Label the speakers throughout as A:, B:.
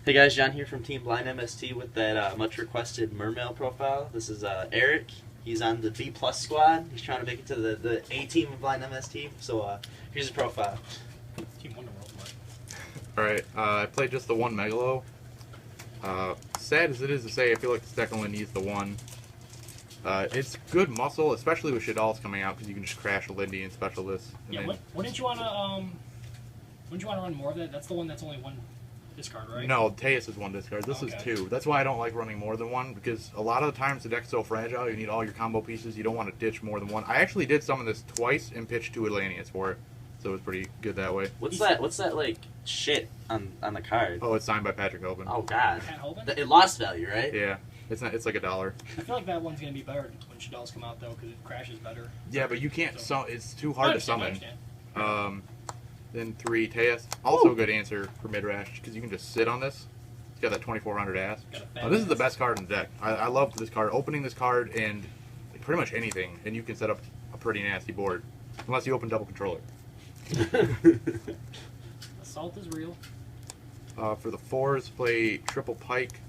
A: Hey guys, John here from Team Blind MST with that much requested Mermail profile. This is Eric. He's on the B+ squad. He's trying to make it to the A team of Blind MST. So here's his profile.
B: Team Wonderworld.
C: Alright, I played just the one Megalo. Sad as it is to say, I feel like this deck only needs the one. It's good muscle, especially with TIdal's coming out, because you can just crash Allinde and special this. And
B: Yeah, wouldn't you want to run more of that? That's the one that's only one discard, right?
C: No, Teus is one discard. This is two. That's why I don't like running more than one, because a lot of the times the deck's so fragile, you need all your combo pieces, you don't want to ditch more than one. I actually did summon this twice and pitched 2 Atlanteans for it, so it was pretty good that way.
A: What's that like shit on the card?
C: Oh, it's signed by Patrick Hoban.
A: Oh god.
B: Can't
A: It lost value, right?
C: Yeah. It's like $1.
B: I feel like that one's gonna be better when TIdal's come out though, because it crashes better.
C: Yeah, but you can't. It's too hard to summon.
B: I understand.
C: Then 3 Teus. Also a good answer for mid-rash, because you can just sit on this. It's got that 2400 ass. This is the best card in the deck. I love this card. Opening this card and pretty much anything, and you can set up a pretty nasty board. Unless you open double controller.
B: Assault is real.
C: For the 4s, play triple pike.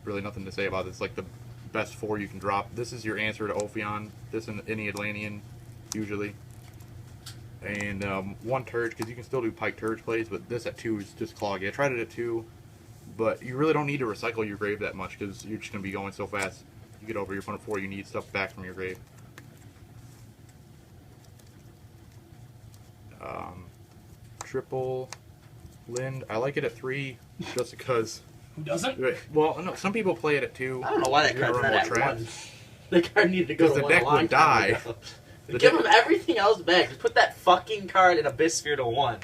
C: Really nothing to say about this. It's like the best 4 you can drop. This is your answer to Ophion. This and any Atlantean, usually. And 1 Turge, because you can still do pike Turge plays, but this at 2 is just cloggy. I tried it at 2, but you really don't need to recycle your grave that much, because you're just going to be going so fast. You get over your opponent 4, you need stuff back from your grave. Triple Lind. I like it at 3, just because...
B: Who doesn't?
C: Well, no, some people play it at 2.
A: I don't know why that card's not at 1. The card needed to go to 1
C: the deck would die.
A: Give him everything else back. Just put that fucking card in Abyss Sphere to 1.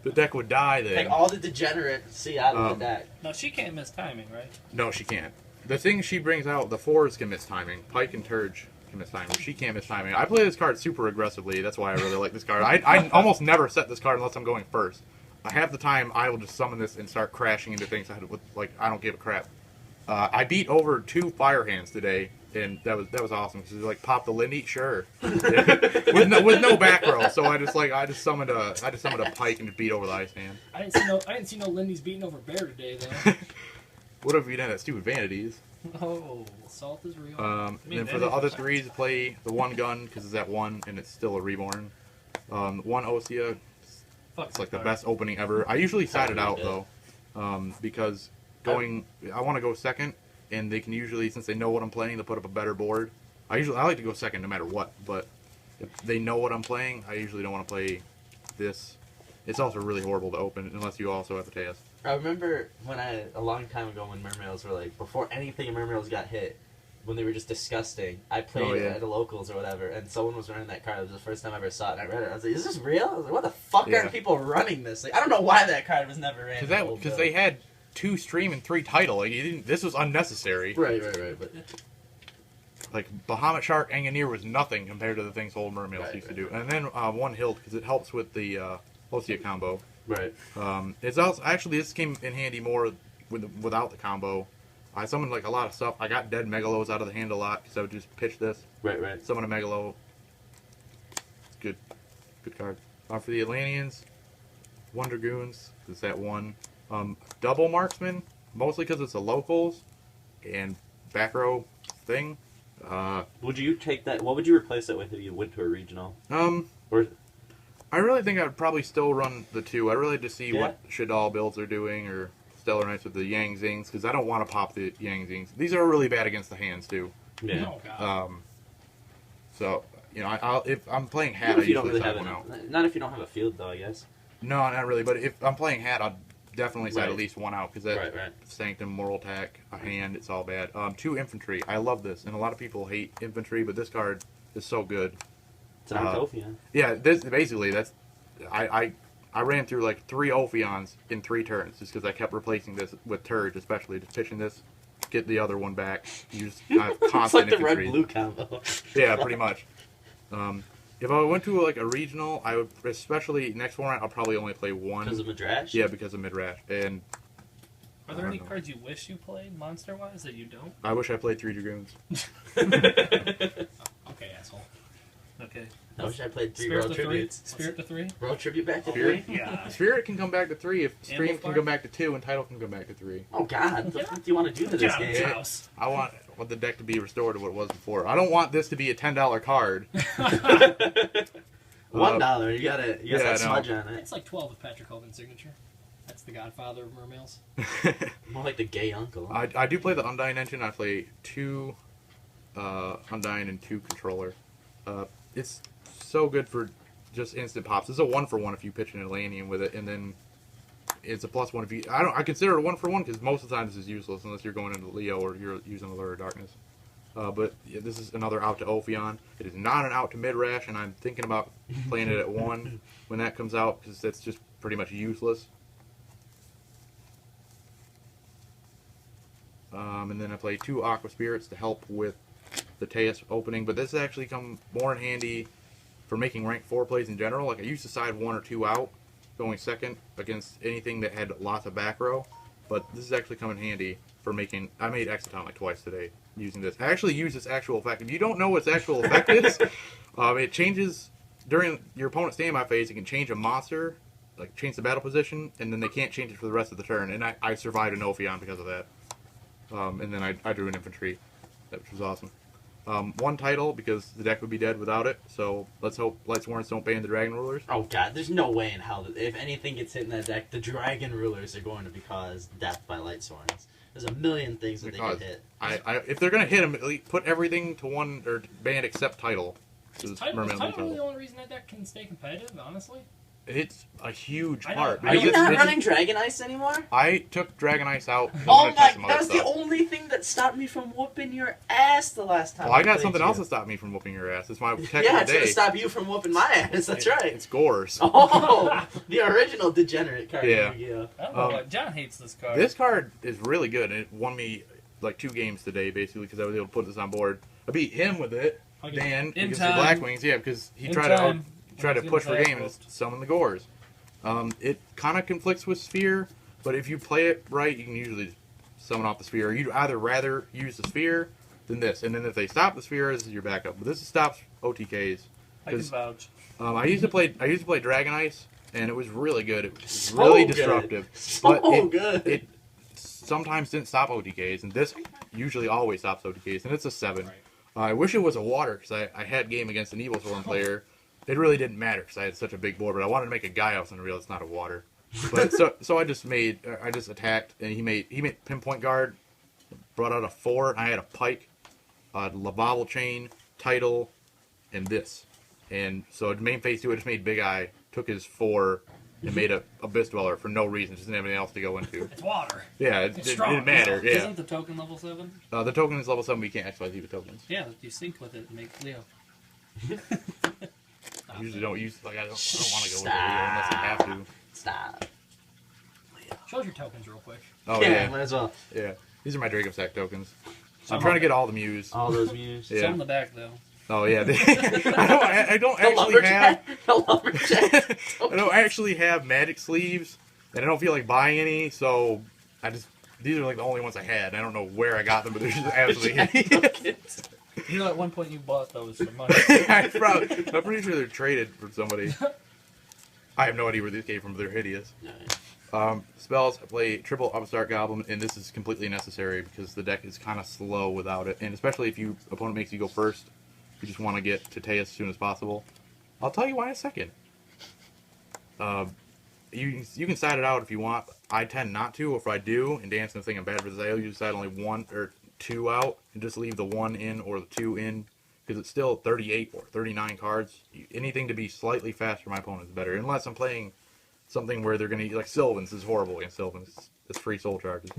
C: The deck would die then.
A: Take all the Degenerate out of the deck.
B: No, she can't miss timing, right?
C: No, she can't. The thing she brings out, the 4s can miss timing. Pike and Turge can miss timing. She can't miss timing. I play this card super aggressively. That's why I really like this card. I almost never set this card unless I'm going first. Half the time, I will just summon this and start crashing into things like I don't give a crap. I beat over 2 fire hands today, and that was awesome. Because like pop the Lindy, sure, with no back row. So I just summoned a pike and beat over the ice hand.
B: I didn't see no Lindy's beating over Bear today though.
C: What have you done at stupid vanities?
B: Oh, assault is real.
C: Then for the other 3s, play the 1 gun because it's at 1 and it's still a reborn. 1 Osea. It's like the best opening ever. I usually side it out though, because I want to go second, and they can usually, since they know what I'm playing, they'll put up a better board. I like to go second no matter what, but if they know what I'm playing, I usually don't want to play this. It's also really horrible to open unless you also have a Teus.
A: I remember a long time ago when Mermails were like, before anything in Mermails got hit, when they were just disgusting, I played at the locals or whatever, and someone was running that card. It was the first time I ever saw it, and I read it. I was like, is this real? I was like, what the fuck are people running this? Like, I don't know why that card was never ran.
C: Because they had 2 stream and 3 title. Like, this was unnecessary.
A: Right. But
C: like, Bahamut Shark Engineer was nothing compared to the things old Mermails used to do. And then 1 Hilde, because it helps with the Osea combo.
A: Right.
C: It's also, actually, this came in handy more without the combo. I summoned like a lot of stuff. I got dead Megalos out of the hand a lot, because I would just pitch this.
A: Right.
C: Summon a Megalo. Good card. For the Atlanteans, 1 Dragoons, it's that 1. Double Marksman, mostly because it's a locals and back row thing.
A: Would you take that? What would you replace it with if you went to a regional? Or
C: I really think I would probably still run the 2. I really like to see what TIdal builds are doing, or Stellar Knights with the Yang Zings, because I don't want to pop the Yang Zings. These are really bad against the hands too.
A: Yeah.
B: Oh, God.
C: So if I'm playing Hat, I usually side one out.
A: Not if you don't have a field, though, I guess.
C: No, not really. But if I'm playing Hat, I'll definitely side at least 1 out, because that Sanctum, Moral Attack, a hand, it's all bad. 2 Infantry. I love this, and a lot of people hate Infantry, but this card is so good.
A: It's an Ophion.
C: Yeah, that's I ran through like 3 Ophions in 3 turns, just because I kept replacing this with Turge, especially just pitching this, get the other one back. You just kind of constant
A: it's like the
C: infantry.
A: red-blue combo.
C: Yeah, pretty much. If I went to like a regional, I would, especially next format, I'll probably only play 1.
A: Because of Midrash?
C: Yeah, because of Midrash. And
B: are there any cards you wish you played monster-wise that you don't?
C: I wish I played 3 Dragoons.
B: Okay, asshole.
D: Okay.
A: I wish I played 3
B: Spirit
A: World
B: to 3.
A: Tributes.
B: Spirit to 3.
A: World Tribute back to
C: Spirit?
A: 3?
D: Yeah.
C: Spirit can come back to 3 if Stream can
B: Amplifier?
C: come back to 2 and Title can come back to 3.
A: Oh god, what the fuck do you want to do to
B: Get
A: this
B: out of this
A: game?
B: house.
C: I want the deck to be restored to what it was before. I don't want this to be a $10 card.
A: $1, you got that
C: no.
A: smudge on it.
B: It's like 12 with Patrick Hoban's signature. That's the godfather of Mermails.
A: More like the gay uncle.
C: I do play the Undine engine. I play 2 Undine and 2 Controller. It's so good for just instant pops. It's a 1-for-1 if you pitch an Atlantean with it, and then it's a +1 if you. I consider it a 1-for-1 because most of the time this is useless unless you're going into Leo or you're using Allure of Darkness. But yeah, this is another out to Ophion. It is not an out to Midrash, and I'm thinking about playing it at 1 when that comes out because that's just pretty much useless. And then I play 2 Aqua Spirits to help with the Teus opening, but this has actually come more in handy for making rank 4 plays in general. Like I used to side 1 or 2 out, going second against anything that had lots of back row, but this is actually come in handy for making. I made Exciton like twice today using this. I actually use this actual effect. If you don't know what its actual effect is, it changes during your opponent's standby phase. It can change a monster, like change the battle position, and then they can't change it for the rest of the turn. And I survived an Ophion because of that. And then I drew an infantry, which was awesome. 1 title because the deck would be dead without it. So let's hope Light Sworns don't ban the Dragon Rulers.
A: Oh god, there's no way in hell that if anything gets hit in that deck, the Dragon Rulers are going to be caused death by Light Sworns. There's a million things that they can hit.
C: If they're gonna hit them, at least put everything to 1 or ban except title.
B: Is title really the only reason that deck can stay competitive, honestly?
C: It's a huge
B: I know.
C: part.
A: Are you
C: because
A: not running Dragon Ice anymore?
C: I took Dragon Ice out.
A: Oh my, that was the only thing that stopped me from whooping your ass the last time.
C: Well, I got something else that stopped me from whooping your ass. It's my tech
A: yeah,
C: of
A: it's
C: the
A: gonna
C: day.
A: stop you from whooping my ass. That's right.
C: It's Gorz.
A: Oh, the original Degenerate card.
C: Yeah.
D: I don't know why John hates this card.
C: This card is really good, and it won me like 2 games today, basically, because I was able to put this on board. I beat him with it, Dan,
D: In
C: because
D: time.
C: the Blackwings, yeah, because he
D: In
C: tried
D: time.
C: to push for game and summon the Gorz. It kind of conflicts with Sphere, but if you play it right, you can usually summon off the Sphere. You'd either rather use the Sphere than this, and then if they stop the Sphere, this is your backup. But this stops OTKs.
D: I can vouch.
C: I used to play Dragon Ice, and it was really good. It was really disruptive.
A: So
C: but
A: good.
C: It sometimes didn't stop OTKs, and this usually always stops OTKs, and it's a 7.
B: Right.
C: I wish it was a water, because I had game against an Evil Swarm player. It really didn't matter, because I had such a big board, but I wanted to make a Gaios, and I realized it's not a water. But so I just attacked, and he made Pinpoint Guard, brought out a 4, and I had a Pike, Laval Chain, Title, and this. And so the main phase 2, I just made Big Eye, took his 4, and made a Abyss Dweller for no reason, just didn't have anything else to go into.
B: It's water.
C: Yeah, it didn't matter. Yeah.
D: Isn't the token level 7?
C: The token is level 7, but you can't exercise even tokens.
D: Yeah, you sync with it and make Leo.
C: I usually don't use, I don't want to go with Leo unless I have to.
A: Stop.
B: Show us your tokens real quick.
C: Oh,
A: yeah,
C: yeah.
A: might as well.
C: Yeah. These are my Dracossack tokens.
D: So
C: I'm trying to get all the Mews.
A: All those views.
C: Yeah.
D: Some in the back, though.
C: Oh, yeah. I don't
A: The
C: actually have...
A: lumberjack. The lumberjack.
C: I don't actually have magic sleeves, and I don't feel like buying any, so these are like the only ones I had. I don't know where I got them, but they're just absolutely hideous.
D: You know, at one point you bought those for money.
C: I'm pretty sure they're traded for somebody. I have no idea where these came from, but they're hideous. Spells, I play triple Upstart Goblin, and this is completely necessary because the deck is kind of slow without it, and especially if your opponent makes you go first, you just want to get to Teus as soon as possible. I'll tell you why in a second. You can side it out if you want. I tend not to. If I do, and Dan's gonna think I'm bad for this, I usually side only 1 or 2 out and just leave the 1 in or the 2 in because it's still 38 or 39 cards. Anything to be slightly faster, my opponent is better. Unless I'm playing something where they're gonna like Sylvans is horrible against Sylvans. It's free soul charges.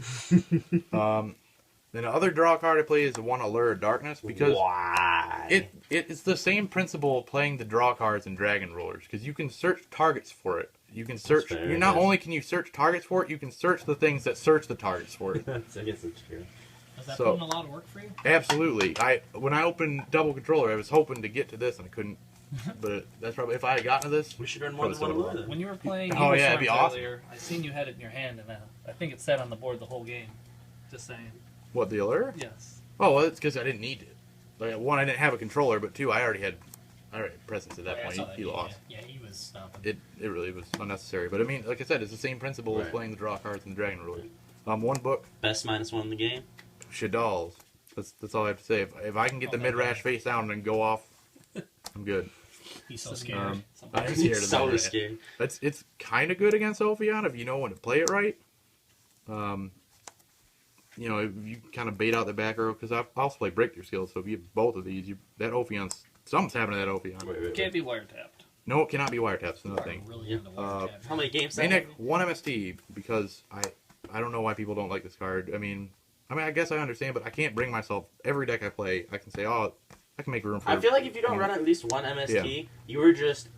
C: Then the other draw card I play is the one Allure of Darkness because
A: Why?
C: it's the same principle of playing the draw cards in Dragon Rulers because you can search targets for it. You can search.
A: Fair,
C: You not only can you search targets for it, you can search the things that search the targets for it.
A: I guess it's true.
B: Does that
C: So-
B: put in a lot of work for you?
C: Absolutely. When I opened Double Controller, I was hoping to get to this and I couldn't. But that's probably if I had gotten to this.
A: We should run more than one
C: Probably
A: Allure then.
D: When you were playing
C: Oh,
D: Evil
C: yeah, it'd be
D: Swarms
C: awesome.
D: earlier, I seen you had it in your hand, and I think it sat on the board the whole game. Just saying.
C: What, the Allure?
D: Yes.
C: Oh, well, it's because I didn't need it. Like, 1, I didn't have a controller, but 2, I already had Alright, presence at that
B: I
C: point.
B: saw that.
C: He lost.
B: Yeah, he was stomping.
C: It really was unnecessary. But I mean, like I said, it's the same principle as
A: Right.
C: playing the draw cards and the dragon rulers. One book,
A: Best -1 in the game.
C: Shadals. That's all I have to say. If I can get the mid-rash face down and go off, I'm good.
B: He's so scared.
C: I'm scared of
A: So
C: that.
A: scared.
C: It's kind of good against Ophion if you know when to play it right. You know, if you kind of bait out the back row, because I also play breakthrough skills, so if you have both of these, that Ophion's, something's happening to that Ophion.
A: Wait.
D: Can't be wiretapped.
C: No, it cannot be wiretapped, so nothing.
B: Really into wiretap.
A: How many games?
C: Main deck, 1 MST, because I don't know why people don't like this card. I mean, I guess I understand, but I can't bring myself, every deck I play, I can say, oh, I can make room for...
A: I feel like if you don't run at least 1 MST, you were just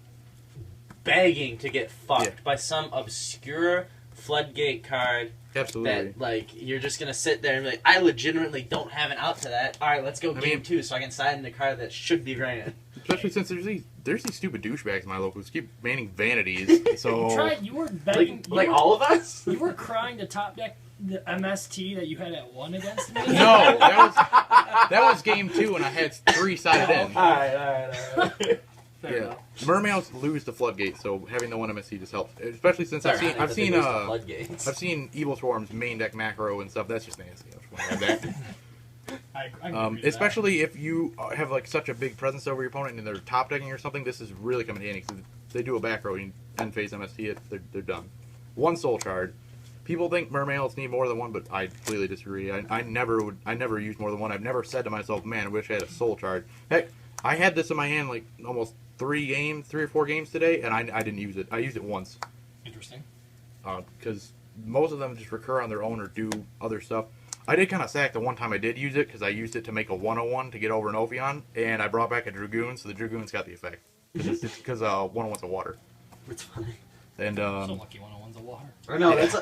A: begging to get fucked by some obscure floodgate card.
C: Absolutely.
A: That, like, you're just gonna sit there and be like, I legitimately don't have an out to that. Alright, let's go game 2 so I can side in the card that should be ran.
C: Especially since there's these stupid douchebags in my locals keep banning vanities. So
B: You were begging.
A: Like all of us?
B: You were crying to top deck the MST that you had at 1 against me.
C: no, that was game 2 and I had 3 sided in.
A: Alright.
C: Yeah, Mermails lose the floodgate, so having the 1 MSC just helps. Especially since I've seen Evil Swarm's main deck macro and stuff. That's just nasty. I just want to have that.
B: I agree with
C: Especially if you have like such a big presence over your opponent and they're top decking or something, this is really coming handy because they do a back row and end phase MST it, they're done. 1 soul shard. People think Mermails need more than 1, but I completely disagree. I never use more than 1. I've never said to myself, man, I wish I had a soul shard. Heck, I had this in my hand like almost 3 or 4 games today, and I didn't use it. I used it once.
B: Interesting.
C: Because most of them just recur on their own or do other stuff. I did kind of sack the one time I did use it, because I used it to make a 101 to get over an Ophion, and I brought back a Dragoon, so the Dragoons got the effect. Because 101's a water.
A: It's funny.
C: And,
B: So lucky 101's a water.
A: I know, that's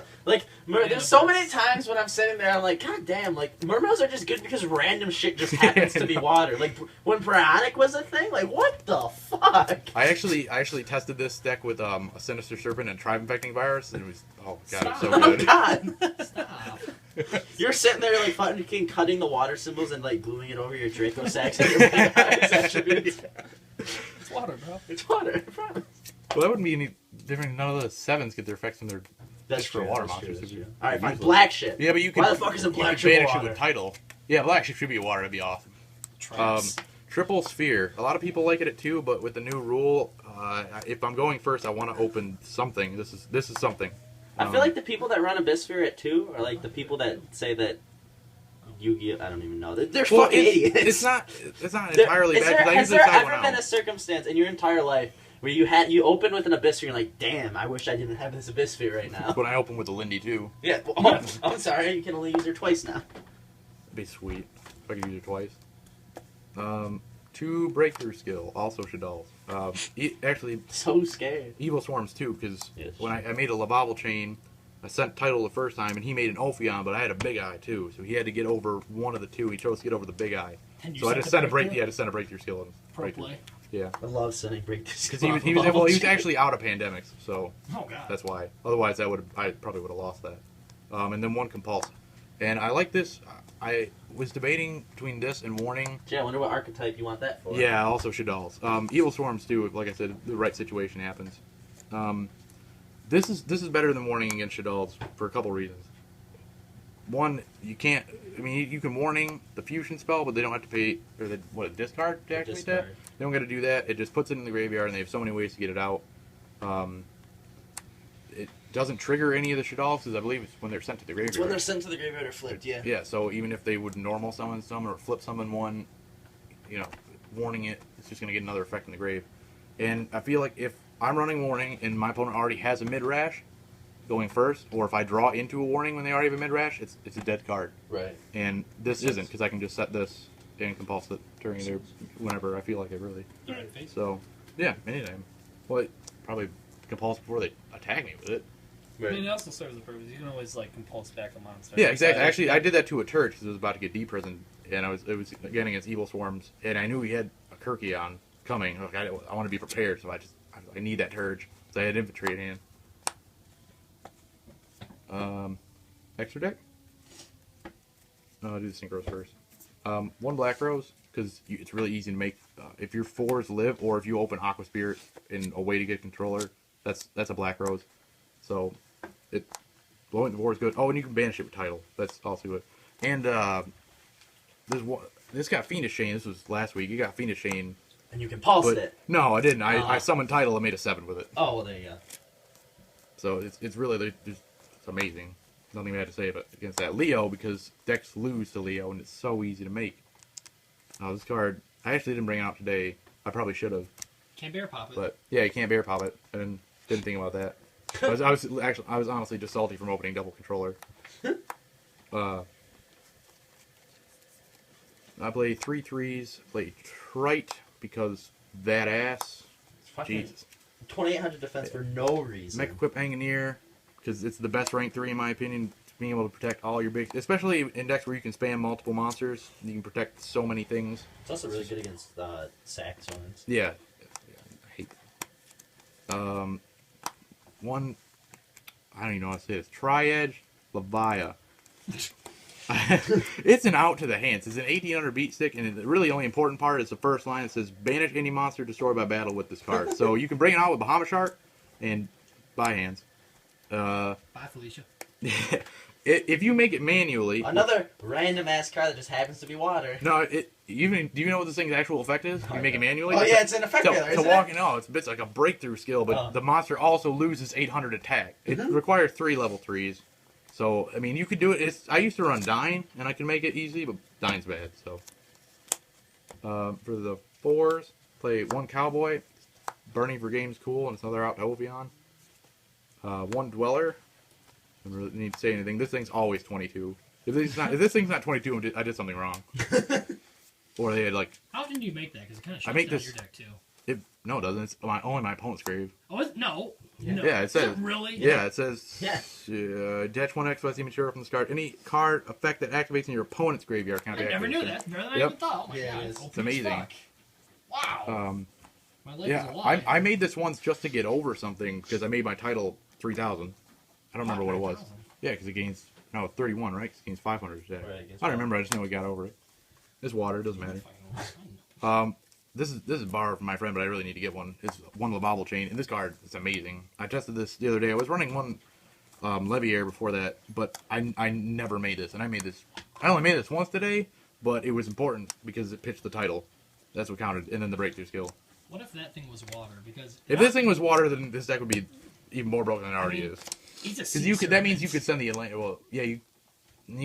A: there's so many times when I'm sitting there, I'm like, god damn, like, Mermails are just good because random shit just happens to be water. Like, when Pyrrhonic was a thing, like, what the fuck?
C: I actually tested this deck with a Sinister Serpent and Tribe Infecting Virus, and it was, oh god, it's so good.
A: Oh god!
B: Stop.
A: You're sitting there, like, fucking cutting the water symbols and, like, gluing it over your Dracosacks and your attributes.
D: It's water, bro.
A: It's water, I promise.
C: Well, that wouldn't be any different. None of the 7s get their effects from their
A: That's
C: extra
A: true,
C: water
A: that's
C: monsters.
A: true. Alright, fine, black ship.
C: Yeah, but you can.
A: Why the fuck isn't black ship
C: banish it
A: water?
C: with TIdal. Yeah, black ship should be water. That'd be awesome.
B: Traps.
C: Triple Sphere. A lot of people like it too, but with the new rule, if I'm going first, I want to open something. This is something.
A: I feel like the people that run Abyssphere at 2 are like the people that say that Yu-Gi-Oh! I don't even know. They're fucking idiots.
C: It's not entirely bad. Because I
A: Has
C: usually
A: there
C: side
A: ever
C: one
A: been
C: out.
A: a circumstance in your entire life where you open with an Abysssphere and you're like, damn, I wish I didn't have this Abysssphere right now?
C: When I open with the Lindy too.
A: Yeah, well, I'm sorry, you can only use her twice now.
C: It'd be sweet if I could use it twice. 2 breakthrough skill, also Shadals. Actually,
A: So scared.
C: Evil Swarms too, because
A: Yes.
C: when I made a Lavable chain, I sent TIdal the first time, and he made an Ophion, but I had a big eye too, so he had to get over one of the 2. He chose to get over the big eye.
B: And you
C: So I just
B: sent
C: sent
B: a
C: a break.
B: breakthrough?
C: Yeah, I just sent a breakthrough skill.
B: Pro
C: Breakthrough.
B: play.
C: Yeah,
A: I love sending breakthroughs.
C: because he was actually out of pandemics, so
B: Oh god.
C: that's why. Otherwise, I probably would have lost that. And then 1 Compulse, and I like this. I was debating between this and Warning.
A: Gee, I wonder what archetype you want that for.
C: Yeah, also Shadals. Evil Swarms too. Like I said, the right situation happens. This is better than Warning against Shadals for a couple reasons. One, you can't. I mean, you can Warning the fusion spell, but they don't have to pay discard to activate that. They don't got to do that. It just puts it in the graveyard, and they have so many ways to get it out. It doesn't trigger any of the Shadals, because I believe it's when they're sent to the graveyard.
A: It's when they're sent to the graveyard or flipped, yeah.
C: Yeah, so even if they would normal summon some or flip summon one, Warning it, it's just going to get another effect in the grave. And I feel like if I'm running Warning and my opponent already has a mid-rash going first, or if I draw into a Warning when they already have a mid-rash, it's a dead card.
A: Right.
C: And this isn't, because I can just set this and Compulse it during their whenever I feel like it, really. So, yeah, anytime. Well, probably Compulse before they attack me with it.
D: I mean, it also serves the purpose. You can always like compulse back a monster.
C: Yeah, exactly. Actually, I did that to a Turge because it was about to get deprisoned, and it was again against Evil Swarms, and I knew he had a Kirkion coming. Like, I want to be prepared, so I need that Turge. So I had Infantry at hand. Extra deck. I'll do the Synchros first. One Black Rose, because it's really easy to make. If your 4s live, or if you open Aqua Spirit in a way to get controller, that's a Black Rose. So, blowing the 4 is good. Oh, and you can banish it with TIdal. That's also good. And this got Fiendish Chain. This was last week. You got Fiendish Chain.
A: And you can pulse it.
C: No, I didn't. I summoned TIdal and made a 7 with it.
A: Oh, well, there you go.
C: So it's really it's amazing. Nothing bad to say against that. Leo, because decks lose to Leo, and it's so easy to make. This card, I actually didn't bring it out today. I probably should have.
B: Can't bear pop it.
C: But yeah, you can't bear pop it. I didn't think about that. I was honestly just salty from opening double controller. I play 3 3s. Play Trite because that ass. Jesus.
A: 2800 defense for no reason.
C: Mech Equip Engineer, because it's the best rank 3 in my opinion, being able to protect all your big, especially in decks where you can spam multiple monsters. You can protect so many things.
A: It's also really good against sack zones.
C: Yeah. I hate that. One, I don't even know how to say this. Tri-Edge Levia. It's an out to the hands. It's an 1800 beat stick, and the really only important part is the first line. It says, banish any monster destroyed by battle with this card. So you can bring it out with Bahamut Shark and by hands.
B: Bye, Felicia.
C: If you make it manually...
A: Another random-ass card that just happens to be water.
C: No, do you know what this thing's actual effect is? You make it manually?
A: Oh, yeah, it's an effect mailer, isn't it?
C: No, it's like a breakthrough skill, but the monster also loses 800 attack. It requires 3 level 3s. So, I mean, you could do it. I used to run Dine, and I can make it easy, but Dine's bad, so. For the 4s, play 1 Cowboy. Burning for game's cool, and it's another out to Ovion. 1 Dweller. I don't really need to say anything. This thing's always 22. If this thing's not 22, I did something wrong. Or they had, like...
B: How often do you make that? Because it kind of shuts down your deck, too.
C: No, it doesn't. It's only my opponent's grave.
B: Oh, no. No.
C: Yeah, it says.
B: Really?
C: Yeah, it says. Detach 1 XYZ material from this card. Any card effect that activates in your opponent's graveyard can't be activated.
B: I never knew that. Better than I even thought. Oh my God,
C: it's amazing.
B: Wow. My leg is alive.
C: I made this once just to get over something because I made my title 3000. I don't remember what it was. Yeah, because it gains 31, right? 'Cause it gains 500 attack. Right, I don't remember. I just know we got over it. It's water. It doesn't matter. This is borrowed from my friend, but I really need to get one. It's 1 Lavable Chain, and this card is amazing. I tested this the other day. I was running 1 Leviair before that, but I never made this, and I only made this once today, but it was important because it pitched the title. That's what counted, and then the breakthrough skill.
B: What if that thing was water? Because
C: if this thing was water, then this deck would be even more broken than it already is. Because that means you could send the Atlantean. Well, yeah, you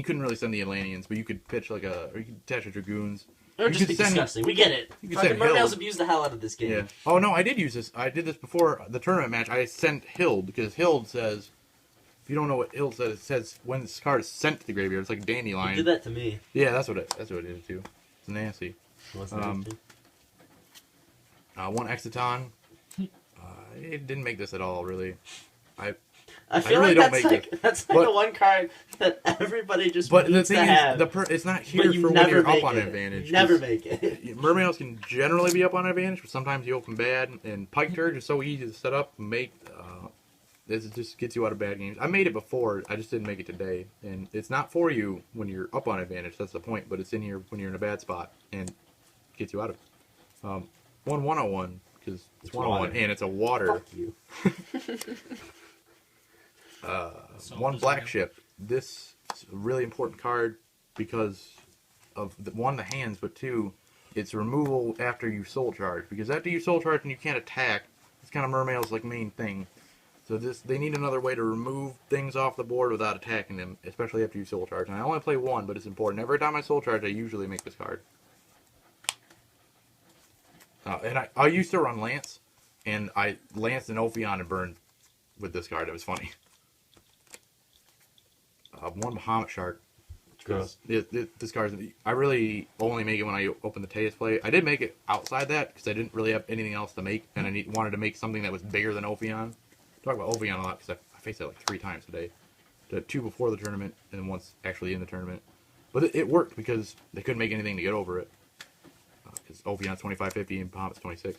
C: couldn't really send the Atlanteans, but you could pitch or you could attach the Dragoons.
A: Or just be disgusting. We get it. Mermail's abused the hell out of this game.
C: Yeah. Oh no, I did use this. I did this before the tournament match. I sent Hilde because Hilde says, if you don't know what Hilde says, it says when this card is sent to the graveyard, it's like a dandelion.
A: You did that to me.
C: Yeah, that's what it is too. It's nasty.
A: What's nasty?
C: 1 Exiton. It didn't make this at all, really.
A: I feel
C: really
A: like that's like the one card that everybody just needs to have.
C: It's not here for when you're up on advantage.
A: You never make it.
C: Mermails can generally be up on advantage, but sometimes you open bad. And Piketurge is so easy to set up and make. This just gets you out of bad games. I made it before. I just didn't make it today. And it's not for you when you're up on advantage. That's the point. But it's in here when you're in a bad spot and gets you out of it. 1 101 because it's 101 and it's a water.
A: Fuck you.
C: 1 Black Ship. This is a really important card because of the hands, but 2, it's removal after you soul charge. Because after you soul charge and you can't attack, it's kind of Mermail's like main thing. So they need another way to remove things off the board without attacking them, especially after you soul charge. And I only play 1, but it's important. Every time I soul charge, I usually make this card. And I used to run Lance, and I lanced an Ophion and burned with this card. It was funny. 1 Bahamut Shark.
A: Gross.
C: This card, I really only make it when I open the Tejas play. I did make it outside that because I didn't really have anything else to make, and I wanted to make something that was bigger than Ophion. I talk about Ophion a lot because I faced it like 3 times today. 2 before the tournament, and then once actually in the tournament. But it worked because they couldn't make anything to get over it. Because Ophion's 2550 and Bahamut's 26.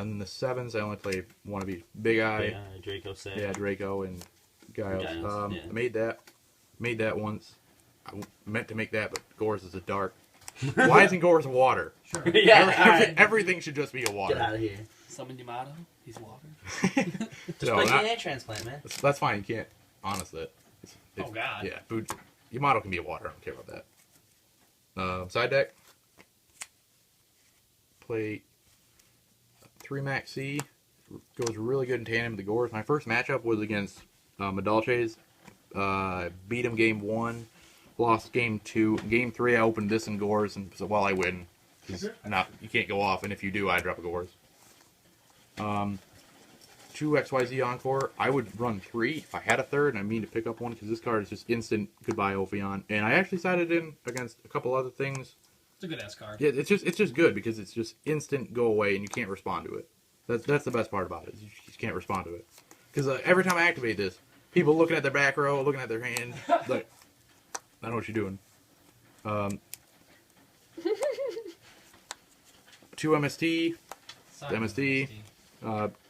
C: In the 7s, I only play 1 of each. Big Eye.
A: Dracossack.
C: Yeah, Draco and Gaios.
A: Yeah.
C: I made that once. I meant to make that, but Gorz is a dark. Why isn't Gorz water?
B: Sure.
A: Yeah,
C: Everything should just be a water.
A: get out of here.
D: Summon Yamato. He's water.
A: Just
C: No,
A: play
C: not-
A: DNA transplant, man.
C: That's fine. You can't honest it.
B: Oh, God.
C: Yeah, food. Yamato can be a water. I don't care about that. Side deck. Play 3 Max C. Goes really good in tandem with the Gorz. My first matchup was against Madolche's. Beat him game 1. Lost game 2. Game 3, I opened this in Gorz, and so I win. You can't go off, and if you do, I drop a Gorz. 2 XYZ Encore. I would run 3 if I had a third, and I mean to pick up one because this card is just instant goodbye Ophion. And I actually sided in against a couple other things.
B: It's a good ass card.
C: Yeah, it's just good because it's just instant go away and you can't respond to it. That's the best part about it. You just can't respond to it. Because every time I activate this, people looking at their back row, looking at their hand, like, I know what you're doing. 2 MST, MST,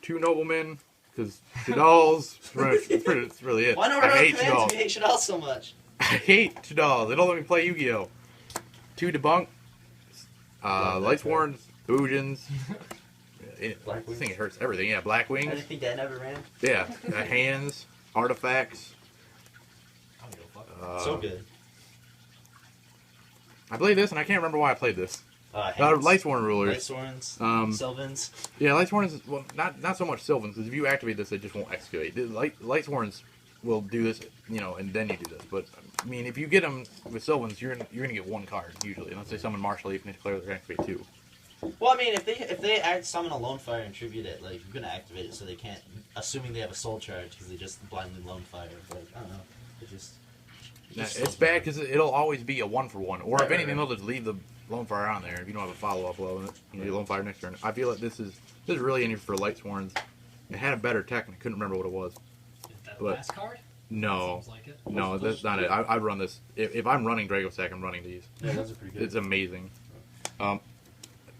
C: 2 Noblemen, because TIdal's that's really it.
A: Why not
C: I
A: run
C: hate
A: commands if
C: TIdal.
A: you hate Shadal so much?
C: I hate TIdal. They don't let me play Yu-Gi-Oh! 2 Debunk, Lights Warrens, Boojins. I think it hurts everything. Yeah, Black Wings.
A: Anything that never ran?
C: Yeah, hands, artifacts.
B: I don't give a fuck.
A: So good.
C: I played this, and I can't remember why I played this.
A: Hands.
C: Lightsworn Rulers.
A: Lightsworns, Sylvans.
C: Yeah, Lightsworns is, well, not so much Sylvans, because if you activate this, it just won't excavate. Lightsworns will do this, and then you do this. But, I mean, if you get them with Sylvans, you're gonna get 1 card, usually. Unless they summon Martial Leaf and declare they're activate 2.
A: Well, I mean, if they summon a Lone Fire and tribute it, like, you're gonna activate it so they can't, assuming they have a Soul Charge, because they just blindly Lone Fire. Like, I don't know. It just...
C: It's bad because it'll always be a 1-for-1, or if anything,
A: right.
C: they'll just leave the Lone Fire on there if you don't have a follow-up low. You Lone Fire next turn. I feel like this is really in here for Lightsworns. It had a better tech, and I couldn't remember what it was.
B: Is that the
C: But-
B: last card?
C: No,
B: Seems like it.
C: no, that's not it. I run this. If I'm running Dracossack, I'm running these.
A: Yeah, those are pretty good.
C: It's amazing.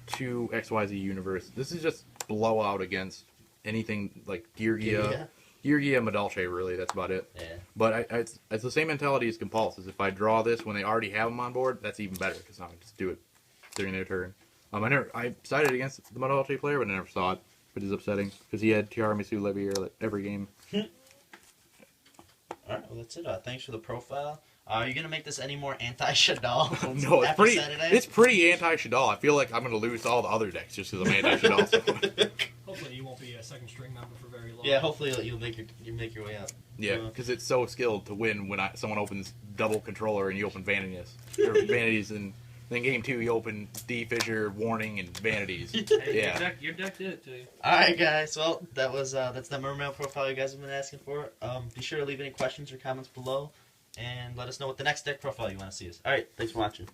C: 2 XYZ Universe. This is just blowout against anything like Geargia, Madolche, really. That's about it.
A: Yeah.
C: But it's the same mentality as Compulse. Is if I draw this when they already have them on board, that's even better because I can just do it during their turn. I sided against the Madolche player, but I never saw it, which is upsetting because he had Tiramisu Levier every game.
A: Alright, well that's it. Thanks for the profile. Are you gonna make this any more anti-Shadal?
C: No,
A: after Saturday?
C: it's pretty anti-Shadal. I feel like I'm going to lose to all the other decks just because I'm anti-Shadal.
B: Hopefully you won't be a second string member for very long.
A: Yeah, hopefully you'll make your way up.
C: Yeah, because it's so skilled to win when someone opens double controller and you open Vanities, and then game 2 you open D-Fissure, Warning, and Vanities.
D: Hey,
C: Yeah.
D: your deck did it to you.
A: Alright guys, well that's the Mermail profile you guys have been asking for. Be sure to leave any questions or comments below and let us know what the next deck profile you want to see is. Alright, thanks for watching.